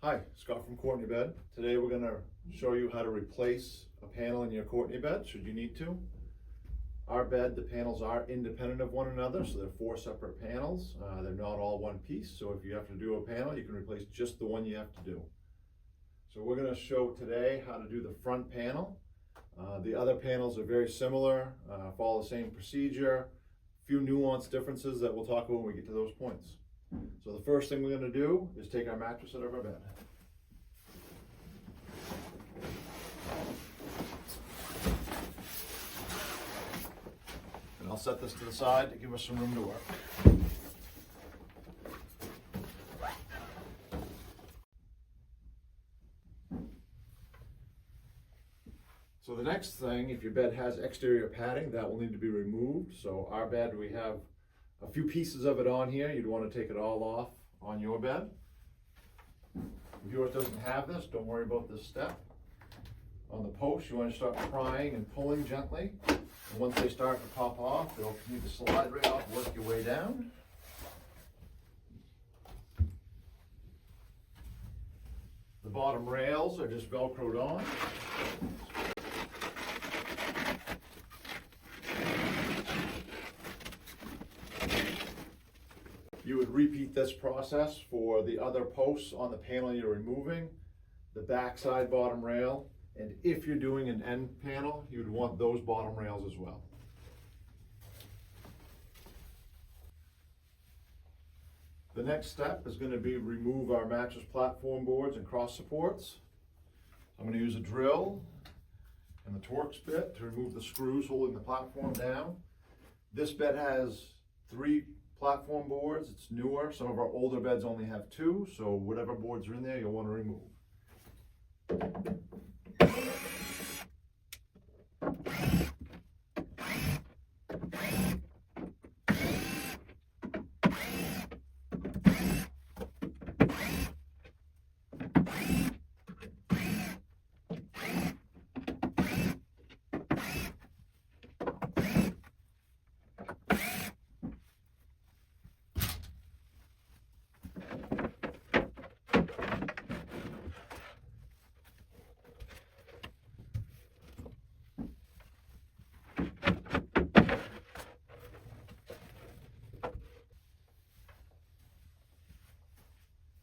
Hi, Scott from Courtney Bed. Today we're going to show you how to replace a panel in your Courtney bed, should you need to. Our bed, the panels are independent of one another, so they're four separate panels. They're not all one piece, so if you have to do a panel, you can replace just the one you have to do. So we're going to show today how to do the front panel. The other panels are very similar, follow the same procedure, few nuanced differences that we'll talk about when we get to those points. So the first thing we're going to do is take our mattress out of our bed. And I'll set this to the side to give us some room to work. So the next thing, if your bed has exterior padding, that will need to be removed. So our bed, we have a few pieces of it on here. You'd want to take it all off on your bed. If yours doesn't have this, don't worry about this step. On the post, you want to start prying and pulling gently. And once they start to pop off, they'll need to slide right off, work your way down. The bottom rails are just Velcroed on. You would repeat this process for the other posts on the panel you're removing, the backside bottom rail, and if you're doing an end panel, you would want those bottom rails as well. The next step is going to be remove our mattress platform boards and cross supports. I'm going to use a drill and the Torx bit to remove the screws holding the platform down. This bed has 3 platform boards. It's newer. Some of our older beds only have 2, so whatever boards are in there, you'll want to remove.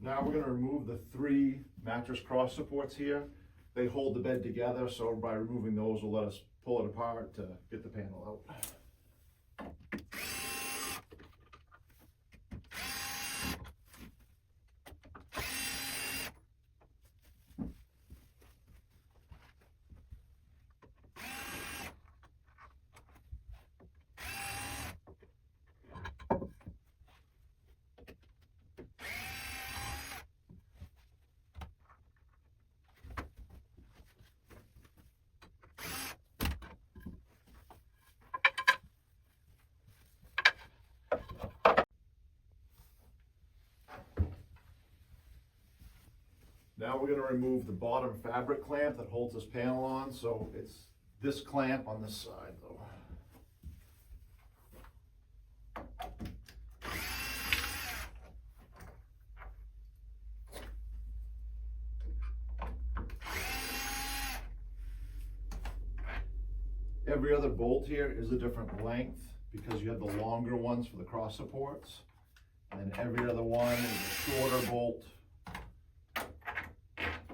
Now we're going to remove the 3 mattress cross supports here. They hold the bed together, so by removing those will let us pull it apart to get the panel out. Now we're going to remove the bottom fabric clamp that holds this panel on. So it's this clamp on this side though. Every other bolt here is a different length because you have the longer ones for the cross supports. And every other one is a shorter bolt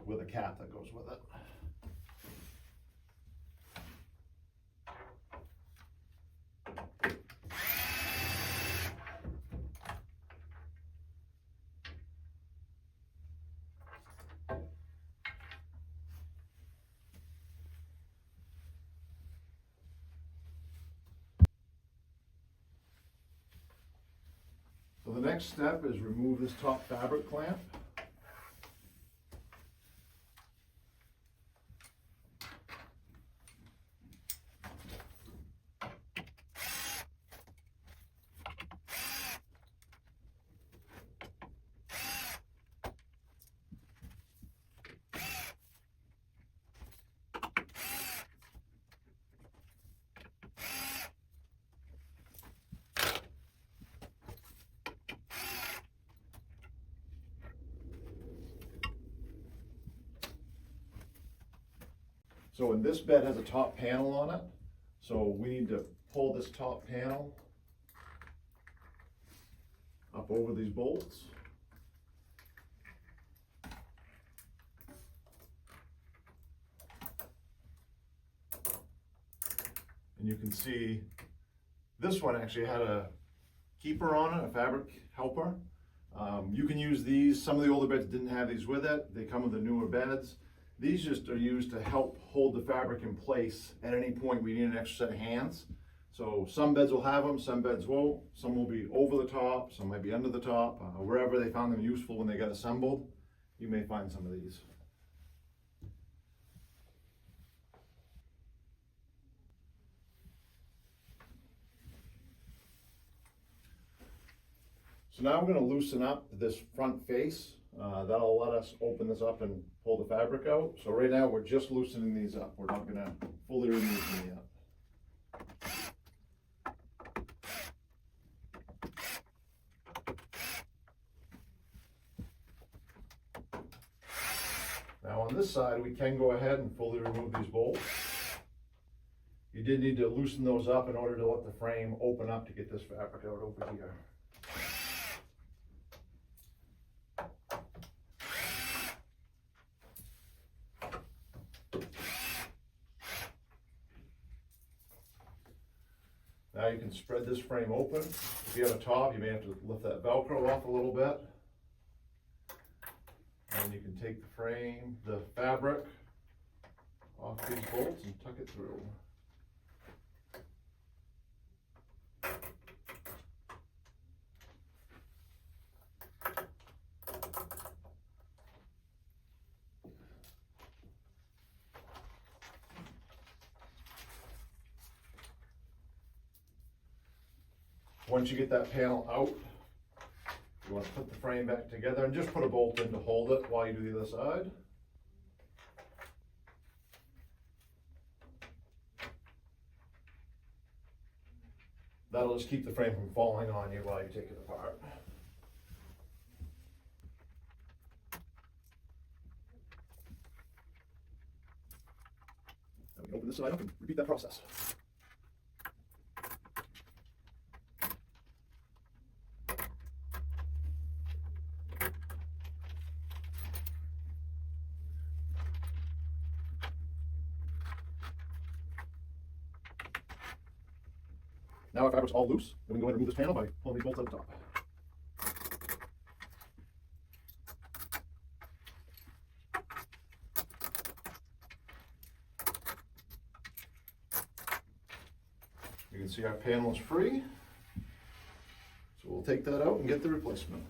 with a cap that goes with it. So the next step is remove this top fabric clamp. So when this bed has a top panel on it, so we need to pull this top panel up over these bolts. And you can see this one actually had a keeper on it, a fabric helper. You can use these. Some of the older beds didn't have these with it. They come with the newer beds. These just are used to help hold the fabric in place at any point we need an extra set of hands. So some beds will have them, some beds won't. Some will be over the top, some might be under the top. Wherever they found them useful when they got assembled, you may find some of these. So now we're going to loosen up this front face. That'll let us open this up and pull the fabric out. So right now we're just loosening these up. We're not going to fully remove them yet. Now on this side we can go ahead and fully remove these bolts. You did need to loosen those up in order to let the frame open up to get this fabric out over here. Now you can spread this frame open. If you have a top, you may have to lift that Velcro off a little bit. And you can take the frame, the fabric, off these bolts and tuck it through. Once you get that panel out, you want to put the frame back together and just put a bolt in to hold it while you do the other side. That'll just keep the frame from falling on you while you take it apart. Now we can open this side up and repeat that process. Now our fabric's all loose, then we can go ahead and remove this panel by pulling these bolts at the top. You can see our panel is free, so we'll take that out and get the replacement.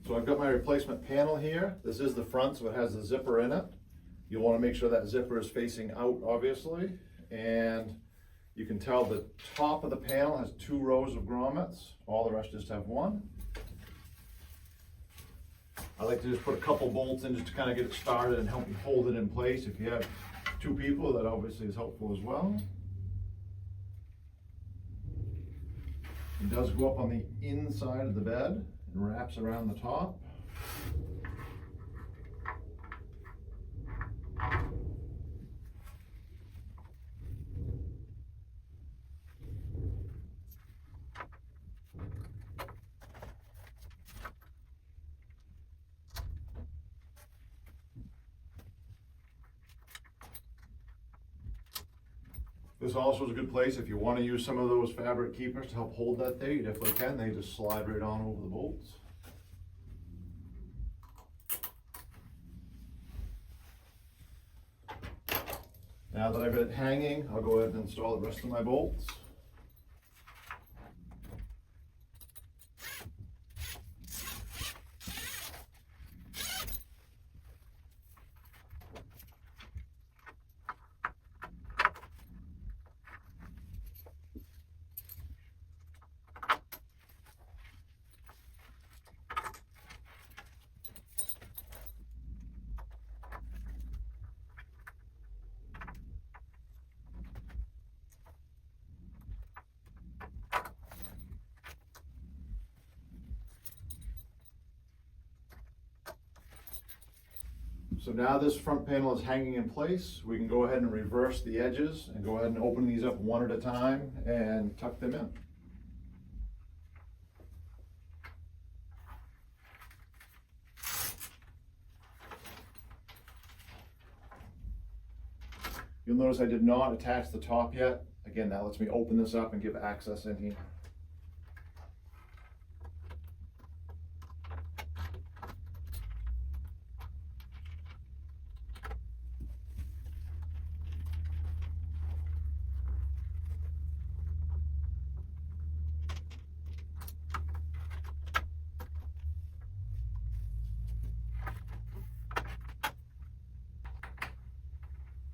So I've got my replacement panel here. This is the front, so it has the zipper in it. You'll want to make sure that zipper is facing out, obviously, and you can tell the top of the panel has 2 rows of grommets. All the rest just have 1. I like to just put a couple bolts in just to kind of get it started and help you hold it in place. If you have 2 people, that obviously is helpful as well. It does go up on the inside of the bed and wraps around the top. This also is a good place if you want to use some of those fabric keepers to help hold that there. You definitely can. They just slide right on over the bolts. Now that I've got it hanging, I'll go ahead and install the rest of my bolts. So now this front panel is hanging in place. We can go ahead and reverse the edges and go ahead and open these up one at a time and tuck them in. You'll notice I did not attach the top yet. Again, that lets me open this up and give access in here.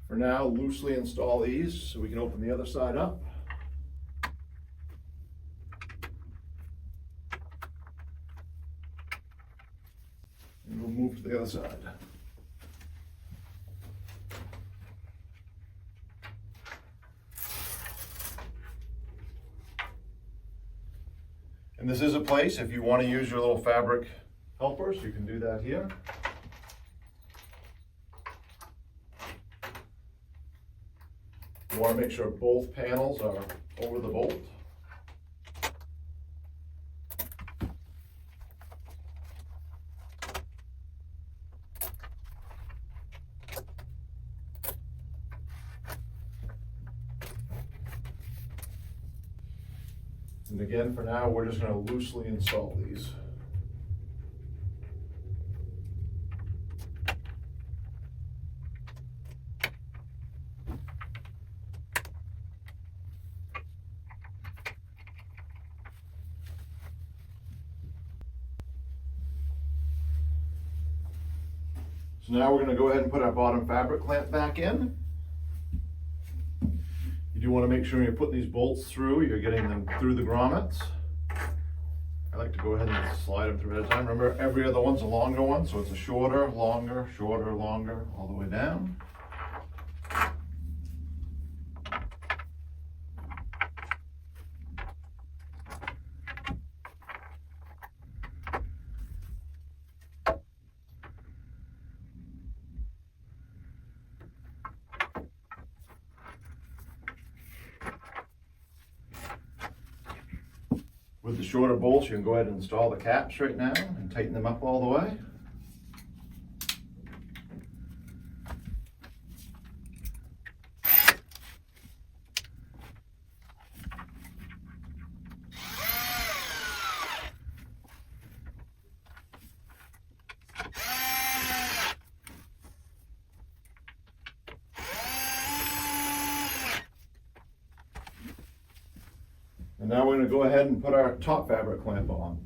For now, loosely install these so we can open the other side up. And we'll move to the other side. And this is a place, if you want to use your little fabric helpers, you can do that here. You want to make sure both panels are over the bolt. And again, for now, we're just going to loosely install these. So now we're going to go ahead and put our bottom fabric clamp back in. You do want to make sure you're putting these bolts through, you're getting them through the grommets. I like to go ahead and slide them through at a time. Remember, every other one's a longer one, so it's a shorter, longer, all the way down. With the shorter bolts, you can go ahead and install the caps right now and tighten them up all the way. And now we're going to go ahead and put our top fabric clamp on.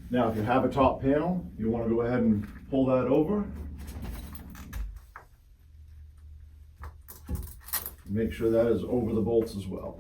Now, if you have a top panel, you want to go ahead and pull that over. Make sure that is over the bolts as well.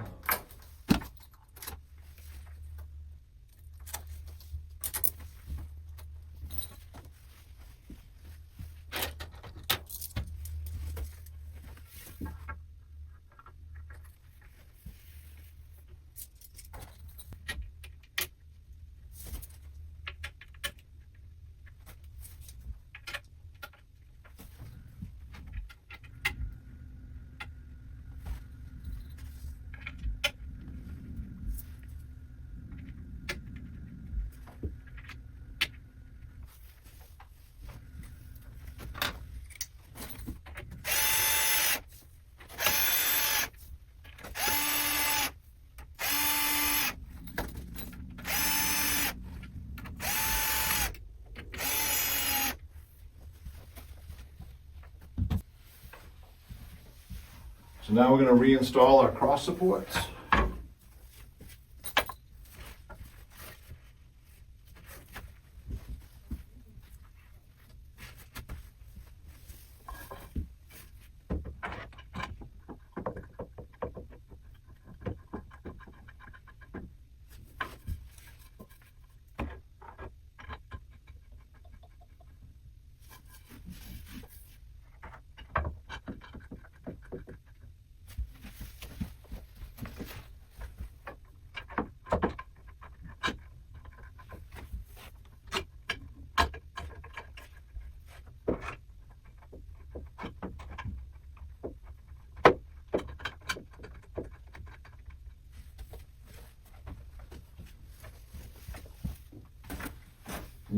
So now we're going to reinstall our cross supports.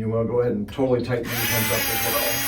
You want to go ahead and totally tighten these ones up as well.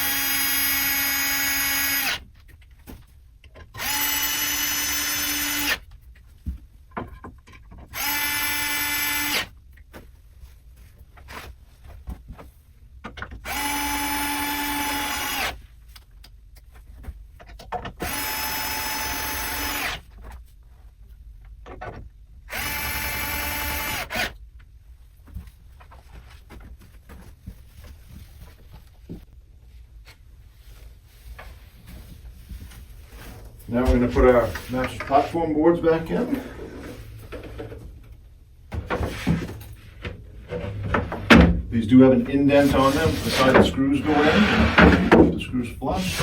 Now we're going to put our mattress platform boards back in. These do have an indent on them, the side the screws go in. The screws flush.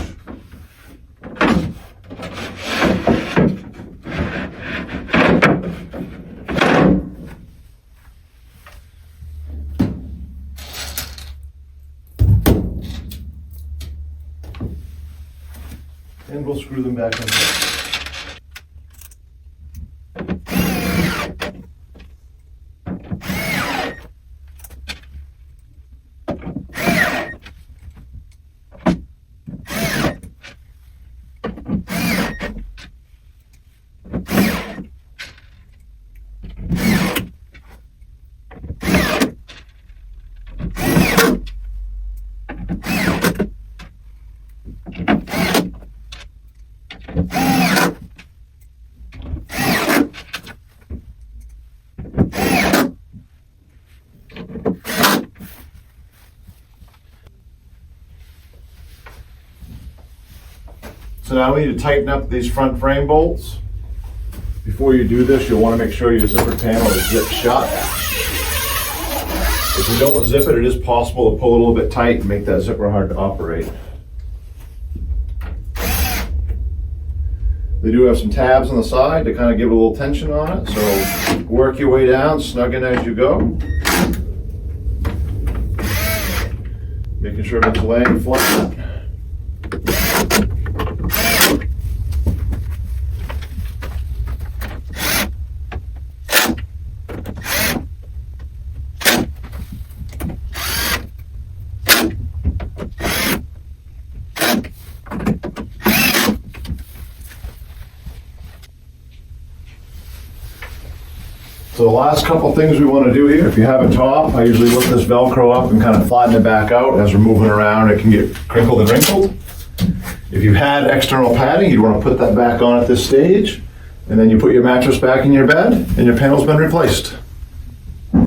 And we'll screw them back in place. So now we need to tighten up these front frame bolts. Before you do this, you'll want to make sure your zipper panel is zipped shut. If you don't zip it, it is possible to pull it a little bit tight and make that zipper hard to operate. They do have some tabs on the side to kind of give a little tension on it, so work your way down, snug in as you go. Making sure it's laying flat. So the last couple things we want to do here, if you have a top, I usually lift this Velcro up and kind of flatten it back out. As we're moving around, it can get crinkled and wrinkled. If you had external padding, you'd want to put that back on at this stage, and then you put your mattress back in your bed, and your panel's been replaced.